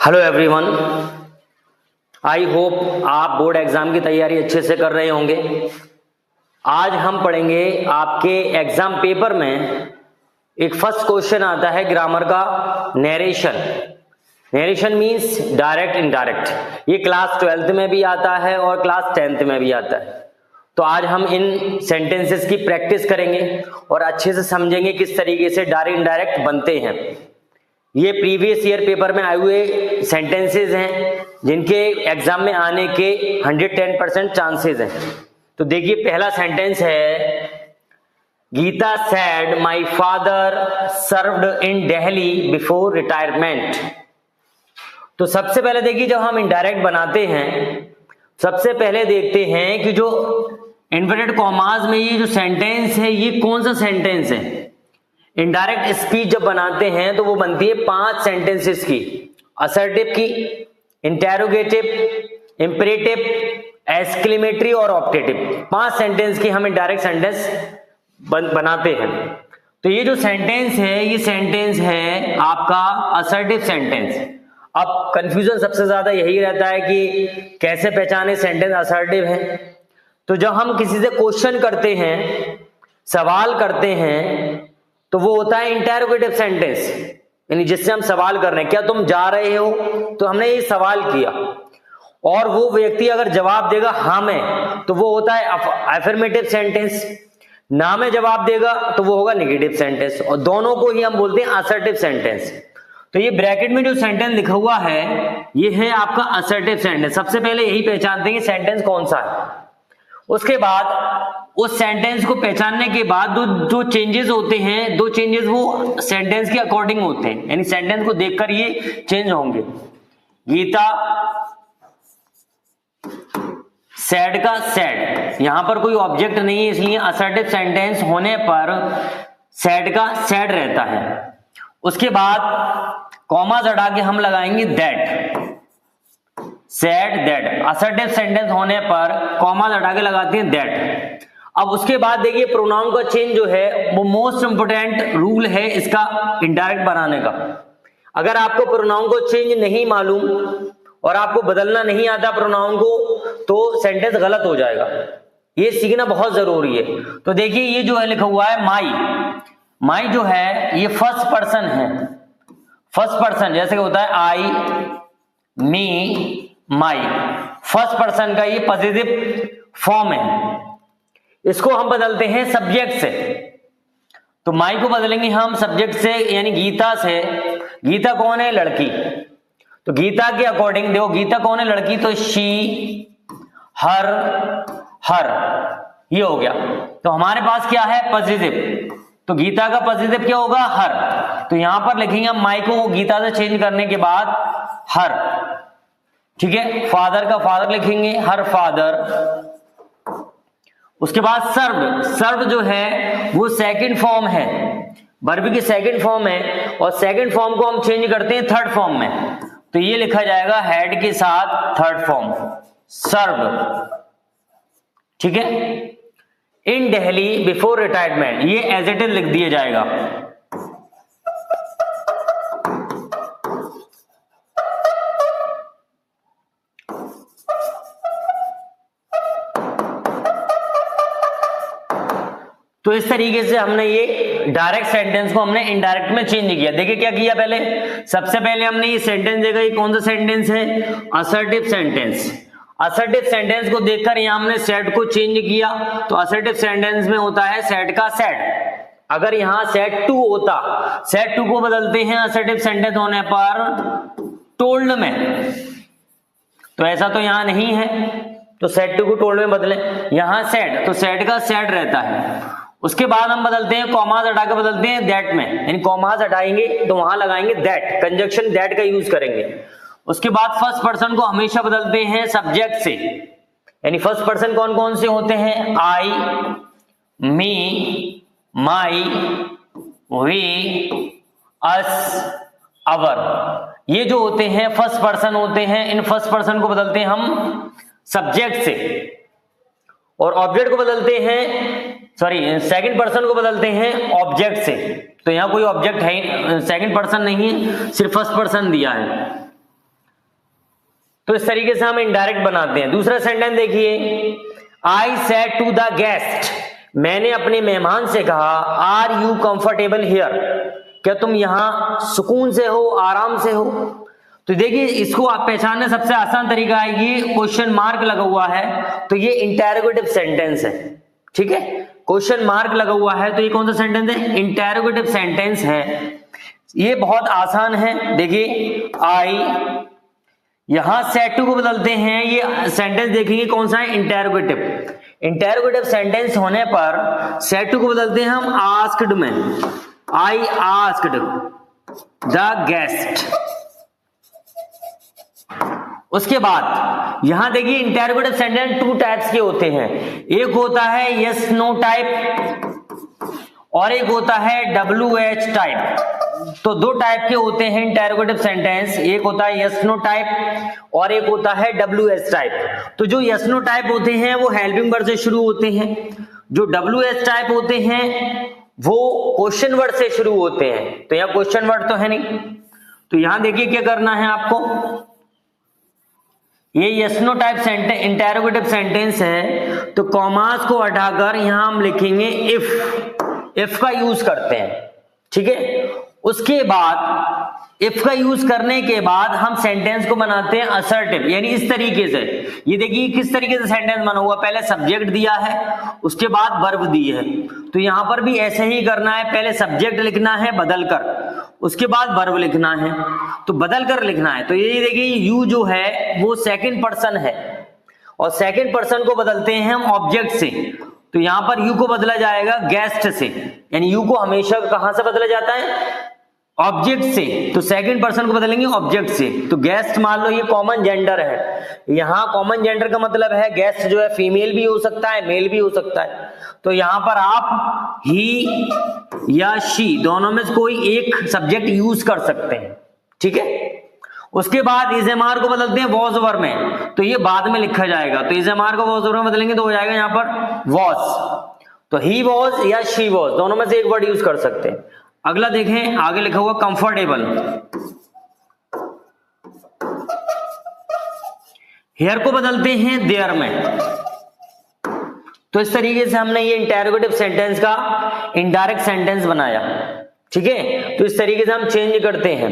Hello everyone, I hope आप board exam की तैयारी अच्छे से कर रहे होंगे। आज हम पढ़ेंगे आपके एग्जाम पेपर में एक फर्स्ट क्वेश्चन आता है ग्रामर का, narration. Narration means direct indirect. ये क्लास 12th में भी आता है और क्लास 10th में भी आता है। तो आज हम इन सेंटेंसेस की प्रैक्टिस करेंगे और अच्छे से समझेंगे किस तरीके से डायरेक्ट इनडायरेक्ट बनते हैं। ये प्रीवियस ईयर पेपर में आए हुए सेंटेंसेस हैं जिनके एग्जाम में आने के 110% चांसेस हैं। तो देखिए, पहला सेंटेंस है, Gita said my father served in Delhi before retirement. तो सबसे पहले देखिए, जब हम इनडायरेक्ट बनाते हैं सबसे पहले देखते हैं कि जो इन्वर्टेड कॉमास में ये जो सेंटेंस है ये कौन सा सेंटेंस है। इनडायरेक्ट स्पीच जब बनाते हैं तो वो बनती है 5 सेंटेंसेस की, असर्टिव की, इंटेरोगेटिव, इंपरेटिव, एक्सक्लेमेटरी और ऑप्टेटिव। 5 सेंटेंस की हम इनडायरेक्ट सेंटेंस बनाते हैं। तो ये जो सेंटेंस है ये सेंटेंस है आपका असर्टिव सेंटेंस। अब कंफ्यूजन सबसे ज्यादा यही रहता है कि कैसे पहचाने सेंटेंस असर्टिव है। तो जब हम किसी से क्वेश्चन करते हैं, सवाल करते हैं, तो वो होता है इंटेरोगेटिव सेंटेंस, यानी जिससे हम सवाल कर रहे हैं, क्या तुम जा रहे हो, तो हमने ये सवाल किया और वो व्यक्ति अगर जवाब देगा हाँ मैं, तो वो होता है अफर्मेटिव सेंटेंस। ना में जवाब देगा तो वो होगा नेगेटिव सेंटेंस, और दोनों को ही हम बोलते हैं असर्टिव सेंटेंस। तो ये ब्रैकेट में जो सेंटेंस लिखा हुआ है ये है आपका असर्टिव सेंटेंस। सबसे पहले यही पहचानते हैं कि सेंटेंस कौन सा है। उसके बाद उस सेंटेंस को पहचानने के बाद जो चेंजेस होते हैं, 2 चेंजेस वो सेंटेंस के अकॉर्डिंग होते हैं, यानी सेंटेंस को देखकर ये चेंज होंगे। गीता सैड का सैड, यहां पर कोई ऑब्जेक्ट नहीं है, इसलिए असर्टिव सेंटेंस होने पर सैड का सैड रहता है। उसके बाद कॉमा हटा के हम लगाएंगे that, sad that. Assertive sentence होने पर कॉमा हटा के लगाते हैं दैट। अब उसके बाद देखिए, प्रोनाउन का चेंज जो है वो मोस्ट इंपोर्टेंट रूल है इसका इनडायरेक्ट बनाने का। अगर आपको प्रोनाउन को चेंज नहीं मालूम और आपको बदलना नहीं आता प्रोनाउन को, तो सेंटेंस गलत हो जाएगा। ये सीखना बहुत जरूरी है। तो देखिए, ये जो है लिखा हुआ है माई। माई जो है ये फर्स्ट पर्सन है। फर्स्ट पर्सन जैसे होता है आई, मी, माई, फर्स्ट पर्सन का ये पॉजिटिव फॉर्म है। इसको हम बदलते हैं सब्जेक्ट से। तो माई को बदलेंगे हम सब्जेक्ट से, यानी गीता से। गीता कौन है? लड़की। तो गीता के अकॉर्डिंग देखो, गीता कौन है? लड़की। तो शी, हर, हर, ये हो गया। तो हमारे पास क्या है? पॉजिटिव। तो गीता का पॉजिटिव क्या होगा? हर। तो यहां पर लिखेंगे हम माई को गीता से चेंज करने के बाद हर। ठीक है। फादर का फादर लिखेंगे, हर फादर। उसके बाद सर्व। सर्व जो है वो सेकंड फॉर्म है, वर्ब की सेकंड फॉर्म है, और सेकंड फॉर्म को हम चेंज करते हैं थर्ड फॉर्म में। तो ये लिखा जाएगा हेड के साथ थर्ड फॉर्म, सर्व। ठीक है। इन दिल्ली बिफोर रिटायरमेंट, ये एज इट इज लिख दिया जाएगा। तो इस तरीके से हमने ये डायरेक्ट सेंटेंस को हमने इनडायरेक्ट में चेंज किया। देखिए क्या किया, पहले सबसे पहले हमने ये सेंटेंस देखा, ये कौन सा सेंटेंस है? Assertive sentence. असर्टिव सेंटेंस को देखकर यहां हमने सेड को चेंज किया। तो असर्टिव सेंटेंस में होता है सेड का सेड। अगर यहां सेड टू होता, सेड टू को बदलते हैं असर्टिव सेंटेंस होने पर टोल्ड में। तो ऐसा तो यहां नहीं है, तो सेड टू को टोल्ड में बदले। यहां सेड, तो सेड का सेड रहता है। उसके बाद हम बदलते हैं, कॉमास हटा के बदलते हैं दैट में, यानी कॉमास हटाएंगे तो वहां लगाएंगे दैट, कंजक्शन दैट का यूज करेंगे। उसके बाद फर्स्ट पर्सन को हमेशा बदलते हैं सब्जेक्ट से, यानी फर्स्ट पर्सन कौन कौन से होते हैं? आई, मी, माई, वी, अस, अवर। ये जो होते हैं फर्स्ट पर्सन होते हैं। इन फर्स्ट पर्सन को बदलते हैं हम सब्जेक्ट से, और ऑब्जेक्ट को बदलते हैं, सॉरी, सेकंड पर्सन को बदलते हैं ऑब्जेक्ट से। तो यहां कोई ऑब्जेक्ट है, सेकंड पर्सन नहीं है, सिर्फ फर्स्ट पर्सन दिया है। तो इस तरीके से हम इनडायरेक्ट बनाते हैं। दूसरा सेंटेंस देखिए, I said to the guest, मैंने अपने मेहमान से कहा, आर यू कंफर्टेबल हियर, क्या तुम यहाँ सुकून से हो, आराम से हो। तो देखिए इसको आप पहचानने सबसे आसान तरीका है, ये क्वेश्चन मार्क लगा हुआ है तो ये इंटेरोगेटिव सेंटेंस है, ठीक है। क्वेश्चन मार्क लगा हुआ है तो ये कौन सा सेंटेंस है, इंटेरोगेटिव सेंटेंस है। ये बहुत आसान है। देखिए आई, यहां सेड टू को बदलते हैं, ये सेंटेंस देखेंगे कौन सा है, इंटेरोगेटिव। इंटेरोगेटिव सेंटेंस होने पर सेड टू को बदलते हैं हम आस्क्ड में, आई आस्क्ड द गेस्ट। उसके बाद यहां देखिए इंटेरोगेटिव सेंटेंस टू टाइप्स के होते हैं, एक होता है यस नो टाइप और एक होता है WH टाइप। तो दो टाइप के होते हैं इंटेरोगेटिव सेंटेंस, एक होता है यस नो टाइप और एक होता है WH टाइप। तो जो यस नो टाइप होते हैं वो हेल्पिंग वर्ड से शुरू होते हैं, जो WH टाइप होते हैं वो क्वेश्चन वर्ड से शुरू होते हैं। तो यहाँ क्वेश्चन वर्ड तो है नहीं, तो यहां देखिए क्या करना है आपको, ये yes no type interrogative sentence है तो कॉमास को हटाकर यहां हम लिखेंगे इफ का यूज करते हैं, ठीक है। उसके बाद इफ का यूज करने के बाद हम सेंटेंस को बनाते हैं असर्टिव, यानी इस तरीके से। ये देखिए किस तरीके से सेंटेंस बना हुआ, पहले सब्जेक्ट दिया है उसके बाद वर्ब दी है, तो यहां पर भी ऐसे ही करना है, पहले सब्जेक्ट लिखना है बदलकर, उसके बाद वर्ब लिखना है, तो बदल कर लिखना है। तो ये देखिए यू जो है वो सेकंड पर्सन है और सेकंड पर्सन को बदलते हैं हम ऑब्जेक्ट से, तो यहां पर यू को बदला जाएगा गेस्ट से, यानी यू को हमेशा कहां से बदला जाता है, ऑब्जेक्ट से। तो सेकंड पर्सन को बदलेंगे ऑब्जेक्ट से। तो गेस्ट मान लो ये कॉमन जेंडर है, यहां कॉमन जेंडर का मतलब है गेस्ट जो है फीमेल भी हो सकता है मेल भी हो सकता है, तो यहां पर आप ही या शी दोनों में से कोई एक सब्जेक्ट यूज कर सकते हैं, ठीक है। उसके बाद इजमार को बदलते हैं वॉज ओवर में, तो ये बाद में लिखा जाएगा, तो इजमार को वॉज ओवर में बदलेंगे तो हो जाएगा यहां पर वॉज। तो ही वॉज या शी वॉज दोनों में से एक वर्ड यूज कर सकते हैं। अगला देखें, आगे लिखा हुआ कंफर्टेबल, हेयर को बदलते हैं देयर में। तो इस तरीके से हमने ये इंटेरोगेटिव सेंटेंस का इनडायरेक्ट सेंटेंस बनाया, ठीक है। तो इस तरीके से हम चेंज करते हैं।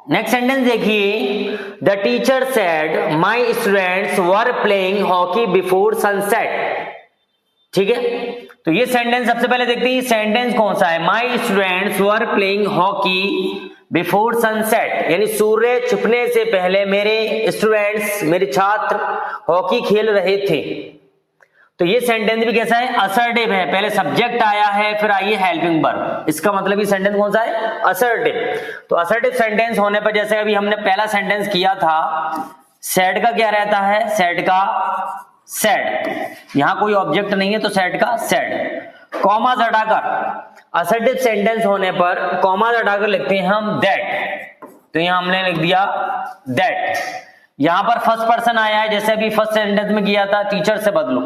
नेक्स्ट सेंटेंस देखिए, the teacher said my students were playing hockey before sunset, ठीक है। तो ये सेंटेंस सबसे पहले देखते हैं सेंटेंस कौन सा है, my students were playing hockey before sunset, यानी सूर्य छिपने से पहले मेरे स्टूडेंट्स मेरे छात्र हॉकी खेल रहे थे। तो ये सेंटेंस भी कैसा है, असर्टिव है, पहले सब्जेक्ट आया है फिर आई है हेल्पिंग वर्ब, इसका मतलब ये सेंटेंस कौन सा है, असर्टिव। तो असर्टिव सेंटेंस होने पर जैसे अभी हमने पहला सेंटेंस किया था, सेड का क्या रहता है, सेड का सेड, यहां कोई ऑब्जेक्ट नहीं है तो सेड का सेड। कॉमा हटाकर असर्टिव सेंटेंस होने पर कॉमा हटाकर लिखते हैं हम दैट, तो यहां हमने लिख दिया दैट। यहां पर फर्स्ट पर्सन आया है, जैसे अभी फर्स्ट सेंटेंस में किया था टीचर से बदलो,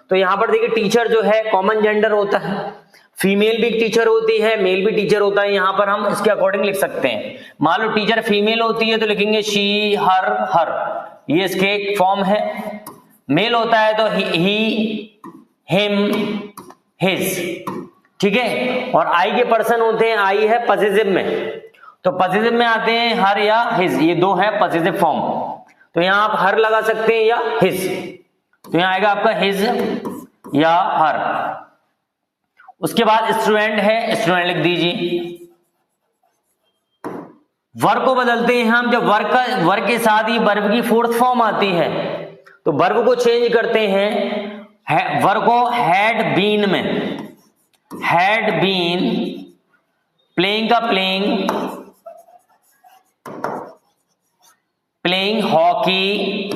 तो यहां पर देखिए टीचर जो है कॉमन जेंडर होता है, फीमेल भी टीचर होती है मेल भी टीचर होता है, यहां पर हम इसके अकॉर्डिंग लिख सकते हैं। मान लो टीचर फीमेल होती है तो लिखेंगे शी हर हर, ये इसके एक फॉर्म है। मेल होता है तो ही हिम हिज, ठीक है। और आई के पर्सन होते हैं, आई है पॉसेसिव में, तो पॉसेसिव में आते हैं हर या हिज, ये दो है पॉसेसिव फॉर्म, तो यहां आप हर लगा सकते हैं या हिज, तो यहां आएगा आपका हिज या हर। उसके बाद स्टूडेंट है, स्टूडेंट लिख दीजिए। वर्ब को बदलते हैं हम, जब वर्ब के साथ ही वर्ब की फोर्थ फॉर्म आती है तो वर्ब को चेंज करते हैं, वर्ब को हैड बीन में, हैड बीन प्लेइंग का playing, playing hockey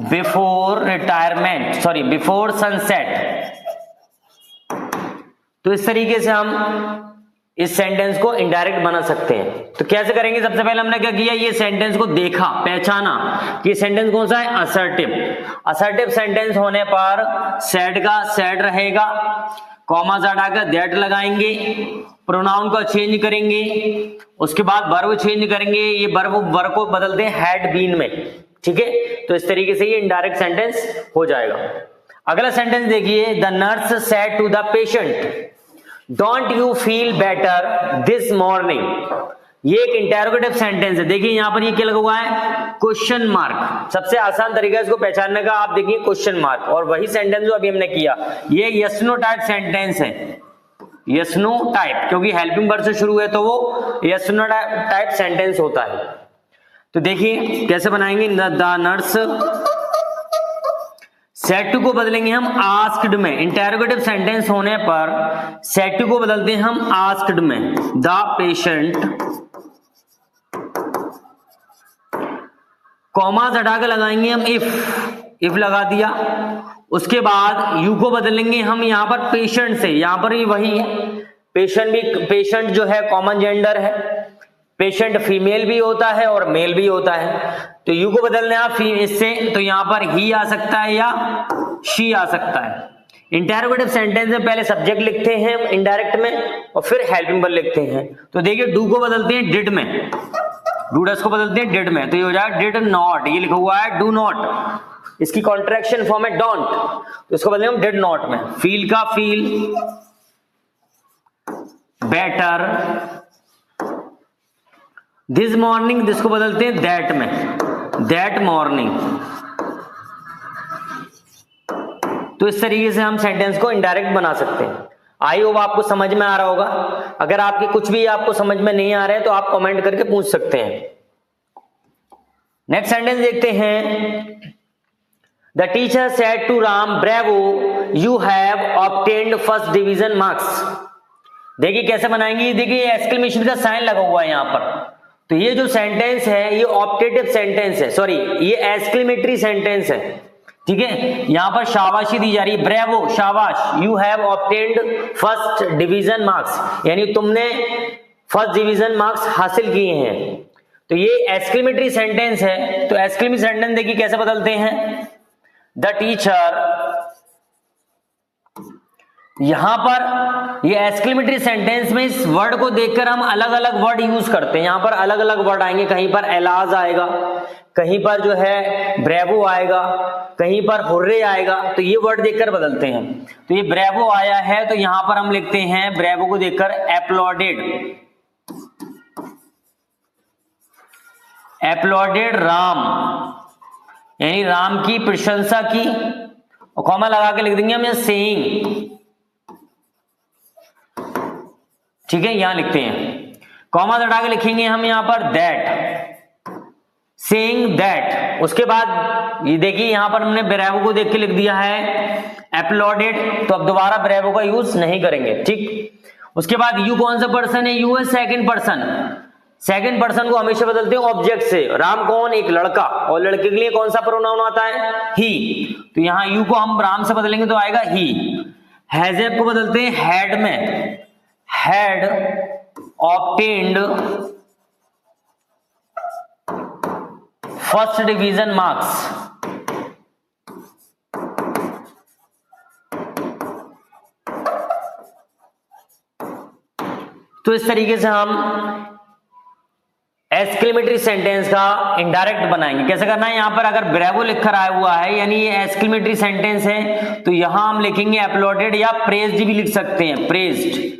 before retirement, sorry before sunset. तो इस तरीके से हम इस सेंटेंस को इनडायरेक्ट बना सकते हैं। तो कैसे करेंगे? सबसे पहले हमने क्या किया, ये सेंटेंस को देखा, पहचाना कि सेंटेंस कौन सा है, असर्टिव। असर्टिव सेंटेंस होने पर सेड का सेड रहेगा, कॉमा हटाकर दैट लगाएंगे, प्रोनाउन को चेंज करेंगे, उसके बाद वर्ब चेंज करेंगे, ये वर्ब को बदलते हैं हैड बीन में, ठीक है। तो इस तरीके से ये इनडायरेक्ट सेंटेंस हो जाएगा। अगला सेंटेंस देखिए, the nurse said to the patient don't you feel better this morning. ये एक इंटेरोगेटिव सेंटेंस है। देखिए यहां पर ये क्या लगा हुआ है, क्वेश्चन मार्क। सबसे आसान तरीका इसको पहचानने का आप देखिए क्वेश्चन मार्क। और वही सेंटेंस जो अभी हमने किया, ये यस नो टाइप सेंटेंस है, यस नो टाइप, क्योंकि हेल्पिंग वर्ब से शुरू है तो वो यस नो टाइप सेंटेंस होता है। तो देखिए कैसे बनाएंगे, द नर्स सेड टू को बदलेंगे हम आस्क्ड में। इंटेरोगेटिव सेंटेंस होने पर सेड टू को बदलते हैं हम आस्क्ड में। द पेशेंट, कॉमास हटा के लगाएंगे हम इफ लगा दिया। उसके बाद यू को बदलेंगे हम यहां पर पेशेंट से, यहां पर भी वही है, पेशेंट जो है कॉमन जेंडर है, पेशेंट फीमेल भी होता है और मेल भी होता है। तो यू को बदलने आप इससे, तो यहां पर ही आ सकता है या शी आ सकता है। इंटेरोगेटिव सेंटेंस में पहले सब्जेक्ट लिखते हैं इनडायरेक्ट में और फिर हेल्पिंग वर्ब लिखते हैं। तो देखिए डू को बदलते हैं डिड में, डूडस को बदलते हैं डिड में, तो ये हो जाएगा डिड नॉट। ये लिखा हुआ है डू नॉट, इसकी कॉन्ट्रैक्शन फॉर्म है डोंट, तो इसको बदलेंगे हम डिड नॉट में। फील का feel, better, this morning, this को बदलते हैं दैट में, दैट मॉर्निंग। तो इस तरीके से हम सेंटेंस को इनडायरेक्ट बना सकते हैं। आई होप आपको समझ में आ रहा होगा। अगर आपके कुछ भी आपको समझ में नहीं आ रहा है तो आप कमेंट करके पूछ सकते हैं। नेक्स्ट सेंटेंस देखते हैं, the teacher said to Ram bravo you have obtained first division marks. देखिए कैसे बनाएंगे, देखिए एक्सक्लेमेशन का साइन लगा हुआ है यहां पर। तो ये जो सेंटेंस है ये ऑप्टेटिव सेंटेंस है, सॉरी ये एक्सक्लेमेटरी सेंटेंस है, ठीक है। यहां पर शाबाशी दी जा रही है, ब्रेवो शाबाश, you have obtained first division marks, यानी तुमने फर्स्ट डिवीजन मार्क्स हासिल किए हैं। तो ये एक्सक्लेमेटरी सेंटेंस है। तो एक्सक्लेमेटरी सेंटेंस देखिए कैसे बदलते हैं, द टीचर, यहां पर ये एक्सक्लेमेटरी सेंटेंस में इस वर्ड को देखकर हम अलग अलग वर्ड यूज करते हैं। यहां पर अलग अलग वर्ड आएंगे, कहीं पर एलाज आएगा, कहीं पर जो है ब्रेवो आएगा, कहीं पर हुर्रे आएगा। तो ये वर्ड देखकर बदलते हैं। तो ये ब्रेवो आया है तो यहां पर हम लिखते हैं ब्रेवो को देखकर एप्लॉडेड, एप्लॉडेड राम, यानी राम की प्रशंसा की, और कॉमा लगा के लिख देंगे हम सेइंग, ठीक है। यहां लिखते हैं, कॉमा हटा के लिखेंगे हम यहां पर दैट, सेइंग दैट। उसके बाद ये देखिए यहां पर हमने ब्रेवो को देख के लिख दिया है एप्लॉडेड, तो अब दोबारा ब्रेवो का यूज नहीं करेंगे, ठीक। उसके बाद यू कौन सा पर्सन है, यू है सेकंड पर्सन। सेकंड पर्सन को हमेशा बदलते हैं ऑब्जेक्ट से। राम कौन, एक लड़का, और लड़के के लिए कौन सा प्रोनाउन आता है, ही। तो यहां यू को हम राम से बदलेंगे तो आएगा ही। हैजेब को बदलते हैं हैड में, had obtained first division marks. तो इस तरीके से हम एक्सक्लेमेटरी सेंटेंस का इनडायरेक्ट बनाएंगे। कैसे करना है, यहां पर अगर ब्रेवो लिखकर आया हुआ है यानी ये एक्सक्लेमेटरी सेंटेंस है, तो यहां हम लिखेंगे एप्लॉडेड या प्रेज्ड भी लिख सकते हैं, प्रेज्ड,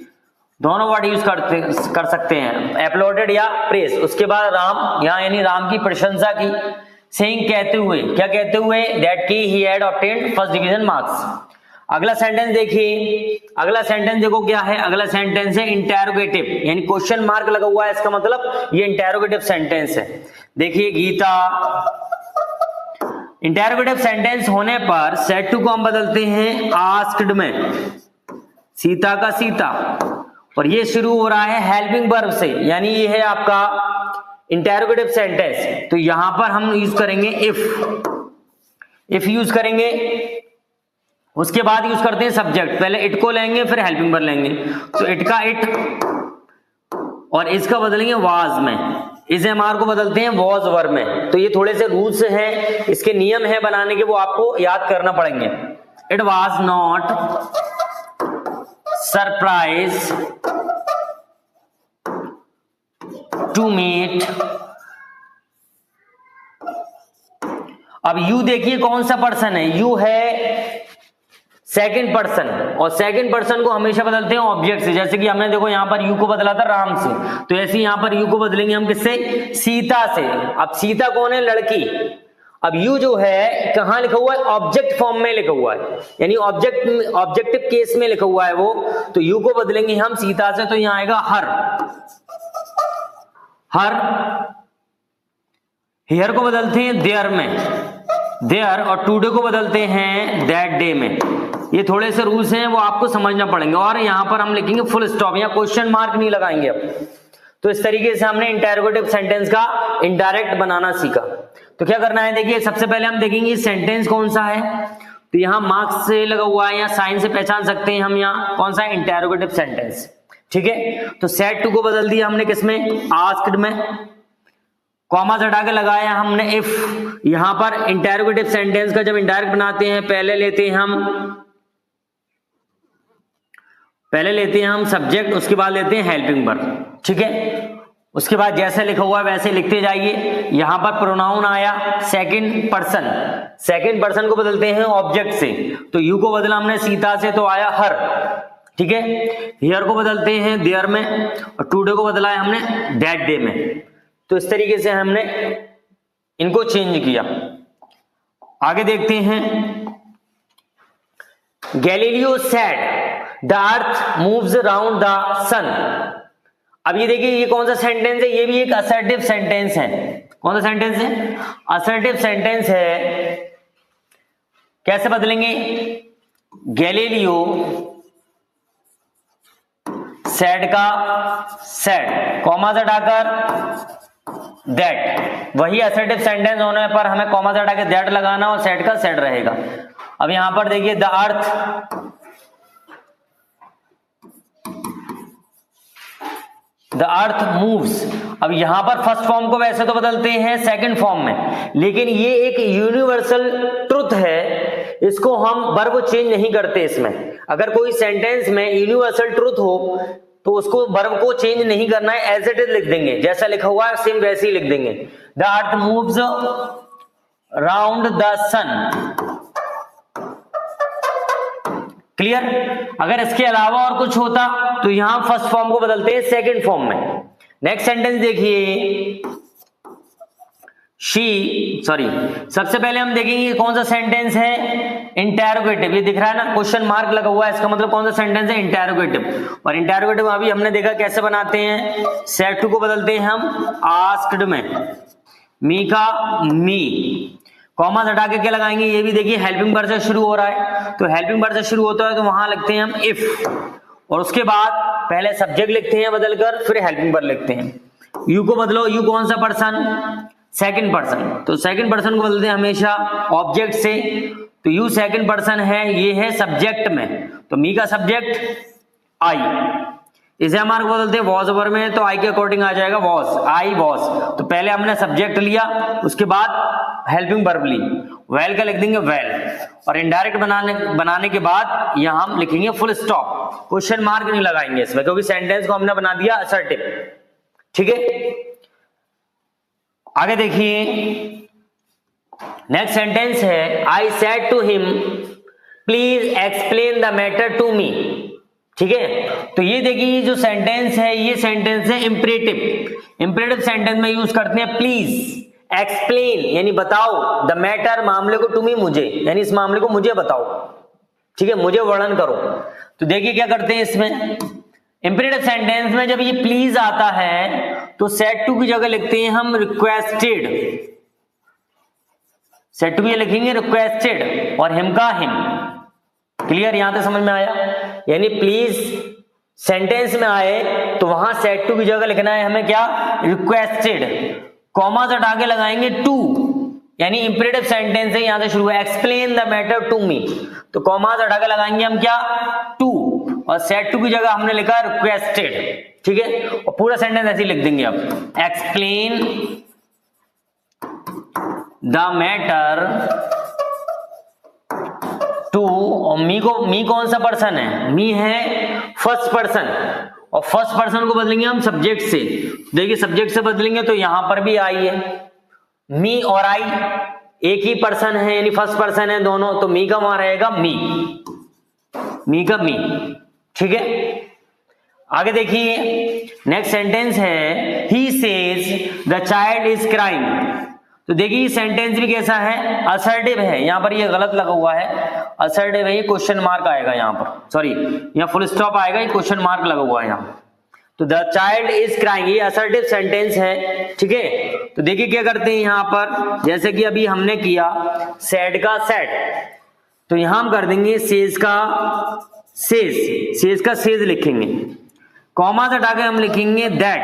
दोनों वर्ड यूज कर सकते हैं, एप्लॉडेड या प्रेज। उसके बाद राम, यहां यानी राम की प्रशंसा की, सेइंग कहते हुए, क्या कहते हुए, दैट की he had obtained first division marks. अगला सेंटेंस देखिए, अगला सेंटेंस देखो क्या है, अगला सेंटेंस है इंटेरोगेटिव, यानी क्वेश्चन मार्क लगा हुआ है, इसका मतलब ये इंटेरोगेटिव सेंटेंस है। देखिए गीता, इंटेरोगेटिव सेंटेंस होने पर सेड टू को हम बदलते हैं आस्क्ड में, सीता का सीता, और ये शुरू हो रहा है हेल्पिंग वर्ब से, यानी ये है आपका इंटेरोगेटिव सेंटेंस। तो यहां पर हम यूज करेंगे इफ यूज करेंगे। उसके बाद यूज करते हैं सब्जेक्ट, पहले इट को लेंगे फिर हेल्पिंग वर्ब लेंगे। तो इट का इट, और इसका बदलेंगे वाज में, इस एमआर को बदलते हैं वॉज वर में। तो ये थोड़े से रूल्स हैं, इसके नियम है बनाने के, वो आपको याद करना पड़ेंगे। It was not surprise to meet. अब यू देखिए कौन सा पर्सन है, यू है सेकंड पर्सन, और सेकंड पर्सन को हमेशा बदलते हैं ऑब्जेक्ट से। जैसे कि हमने देखो यहां पर यू को बदला था राम से, तो ऐसे यहां पर यू को बदलेंगे हम किससे, सीता से। अब सीता कौन है, लड़की। अब यू जो है कहां लिखा हुआ है, ऑब्जेक्ट फॉर्म में लिखा हुआ है, यानी ऑब्जेक्टिव केस में लिखा हुआ है वो, तो यू को बदलेंगे हम सीता से, तो यहां आएगा हर। हियर को बदलते हैं देयर में, देयर, और टुडे को बदलते हैं दैट डे में। ये थोड़े से रूल्स हैं, वो आपको समझना पड़ेंगे। और यहां पर हम लिखेंगे फुल स्टॉप, या क्वेश्चन मार्क नहीं लगाएंगे अब। तो इस तरीके से हमने इंटरोगेटिव सेंटेंस का इनडायरेक्ट बनाना सीखा। तो क्या करना है, देखिए सबसे पहले हम देखेंगे सेंटेंस कौन सा है। तो यहाँ मार्क्स से लगा हुआ है या साइन से पहचान सकते हैं हम, यहाँ कौन सा है, इंटरोगेटिव सेंटेंस। ठीक है, तो सेड टू को बदल दिया हमने किसमें, आस्क्ड में। कॉमा हटा के लगाया हमने इफ। यहां पर इंटरोगेटिव सेंटेंस का जब इंडायरेक्ट बनाते हैं पहले लेते हैं हम सब्जेक्ट, उसके बाद लेते हैं हेल्पिंग वर्ब। ठीक है, उसके बाद जैसे लिखा हुआ है वैसे लिखते जाइए। यहां पर प्रोनाउन आया सेकंड पर्सन को बदलते हैं ऑब्जेक्ट से। तो यू को बदला हमने सीता से, तो आया हर। ठीक है, हियर को बदलते हैं देयर में, और टुडे को बदला है हमने दैट डे में। तो इस तरीके से हमने इनको चेंज किया। आगे देखते हैं, Galileo said the earth moves around the sun. अब ये देखिए ये कौन सा सेंटेंस है, ये भी एक असर्टिव सेंटेंस है। कौन सा सेंटेंस है, असर्टिव सेंटेंस है। कैसे बदलेंगे, गैलीलियो सेड का सेड, कॉमा हटाकर दैट। वही असर्टिव सेंटेंस होने पर हमें कॉमा हटा के दैट लगाना, और सेड का सेड रहेगा। अब यहां पर देखिए द अर्थ मूव्स। अब यहां पर फर्स्ट फॉर्म को वैसे तो बदलते हैं सेकंड फॉर्म में, लेकिन ये एक यूनिवर्सल ट्रुथ है, इसको हम वर्ब चेंज नहीं करते इसमें। अगर कोई सेंटेंस में यूनिवर्सल ट्रुथ हो तो उसको वर्ब को चेंज नहीं करना है, एज इट इज लिख देंगे, जैसा लिखा हुआ है सेम वैसे ही लिख देंगे। The earth moves round the sun. Clear. अगर इसके अलावा और कुछ होता तो यहां फर्स्ट फॉर्म को बदलते हैं सेकंड फॉर्म में। नेक्स्ट सेंटेंस देखिए, सबसे पहले हम देखेंगे कौन सा सेंटेंस है, इंटरोगेटिव। ये दिख रहा है ना, क्वेश्चन मार्क लगा हुआ है, इसका मतलब कौन सा सेंटेंस है, इंटरोगेटिव। और इंटरोगेटिव अभी हमने देखा कैसे बनाते हैं, सेड टू को बदलते हैं हम आस्क्ड में, मी का मी, कॉमा हटा के क्या लगाएंगे, ये भी देखिए हेल्पिंग वर्ब से शुरू हो रहा है। तो हेल्पिंग वर्ब से शुरू होता है तो वहां लिखते हैं हम इफ, और उसके बाद पहले सब्जेक्ट लिखते हैं बदलकर, फिर हेल्पिंग वर्ब लिखते हैं। यू को बदलो, यू कौन सा पर्सन, सेकंड पर्सन। तो सेकंड पर्सन को बदलते हैं हमेशा ऑब्जेक्ट से। तो यू सेकंड पर्सन है, ये है सब्जेक्ट में, तो मी का सब्जेक्ट आई। इसे हमारे को बदलते हैं वॉज ओवर में, तो आई के अकॉर्डिंग आ जाएगा वॉज, आई वॉज। तो पहले हमने सब्जेक्ट लिया, उसके बाद हेल्पिंग वर्ब ली, वेल का लिख देंगे वेल, और इनडायरेक्ट बनाने के बाद यहां हम लिखेंगे फुल स्टॉप, क्वेश्चन मार्क नहीं लगाएंगे इसमें, क्योंकि सेंटेंस को हमने बना दिया असर्टिव। ठीक है, आगे देखिए नेक्स्ट सेंटेंस है, I said to him please explain the matter to me. ठीक है, तो ये देखिए जो सेंटेंस है, ये सेंटेंस है इंपरेटिव। इंपरेटिव सेंटेंस में यूज करते हैं प्लीज, एक्सप्लेन यानी बताओ, द मैटर मामले को, टू मी मुझे, यानी इस मामले को मुझे बताओ। ठीक है, मुझे वर्णन करो। तो देखिए क्या करते हैं इसमें, इंपरेटिव सेंटेंस में जब ये प्लीज आता है तो सेड टू की जगह लिखते हैं हम रिक्वेस्टेड। सेड टू की लिखेंगे रिक्वेस्टेड, और हिम का हिम। क्लियर, यहां तक समझ में आया। यानी प्लीज सेंटेंस में आए तो वहां सेड टू की जगह लिखना है हमें क्या, रिक्वेस्टेड। कॉमा हटा के लगाएंगे टू, यानी इंपरेटिव सेंटेंस है, यहां से शुरू है, explain the matter to me, तो कॉमा हटा के लगाएंगे हम क्या, टू। और सेड टू की जगह हमने लिखा रिक्वेस्टेड, ठीक है, और पूरा सेंटेंस ऐसे ही लिख देंगे आप, एक्सप्लेन द मैटर टू, और मी कौन सा पर्सन है, मी है फर्स्ट पर्सन, और फर्स्ट पर्सन को बदलेंगे हम सब्जेक्ट से। देखिए सब्जेक्ट से बदलेंगे तो यहां पर भी आई है, मी और आई एक ही पर्सन है, यानी फर्स्ट पर्सन है दोनों, तो मी का वहां रहेगा मी का मी, ठीक है। आगे देखिए नेक्स्ट सेंटेंस है, he says the child is crying. तो देखिए सेंटेंस भी कैसा है, असर्टिव है, यहां पर ये गलत लगा हुआ है, असर्टिव है, ये क्वेश्चन मार्क आएगा यहां पर, सॉरी यहां फुल स्टॉप आएगा, ये क्वेश्चन मार्क लगा हुआ है यहां। तो द चाइल्ड इज क्राइंग, ये असर्टिव सेंटेंस है, ठीक है। तो देखिए क्या करते हैं यहां पर, जैसे कि अभी हमने किया सैड का सैड, तो यहां हम कर देंगे सेज का सेज लिखेंगे, कॉमा से हटा के हम लिखेंगे दैट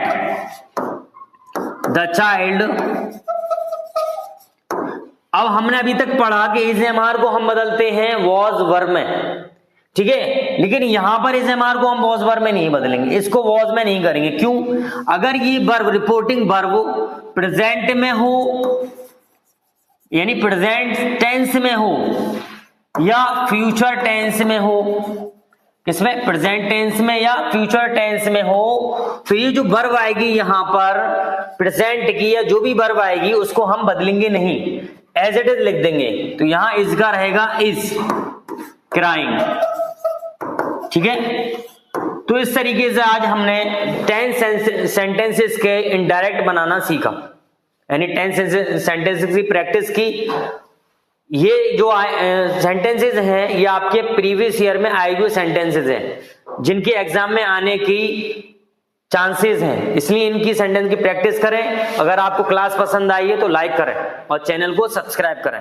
द चाइल्ड। अब हमने अभी तक पढ़ा कि इस एमआर को हम बदलते हैं वॉज वर्ब में, ठीक है, लेकिन यहां पर इस एमआर को हम वॉज वर्ब में नहीं बदलेंगे, इसको वॉज में नहीं करेंगे। क्यों? अगर ये वर्ब रिपोर्टिंग वर्ब प्रेजेंट में हो, यानी प्रेजेंट टेंस में हो या फ्यूचर टेंस में हो, किसमें, प्रेजेंट टेंस में या फ्यूचर टेंस में हो, तो ये जो वर्ब आएगी यहां पर प्रेजेंट की या जो भी वर्ब आएगी उसको हम बदलेंगे नहीं, एज इट इज लिख देंगे। तो यहां इज का रहेगा इज क्राइंग, ठीक है। तो इस तरीके से आज हमने 10 सेंटेंसेस के इनडायरेक्ट बनाना सीखा, यानी 10 सेंटेंसेस की प्रैक्टिस की। ये जो सेंटेंसेस हैं ये आपके प्रीवियस ईयर में आए हुए सेंटेंसेस हैं जिनके एग्जाम में आने की चांसेस हैं, इसलिए इनकी सेंटेंस की प्रैक्टिस करें। अगर आपको क्लास पसंद आई है तो लाइक करें और चैनल को सब्सक्राइब करें।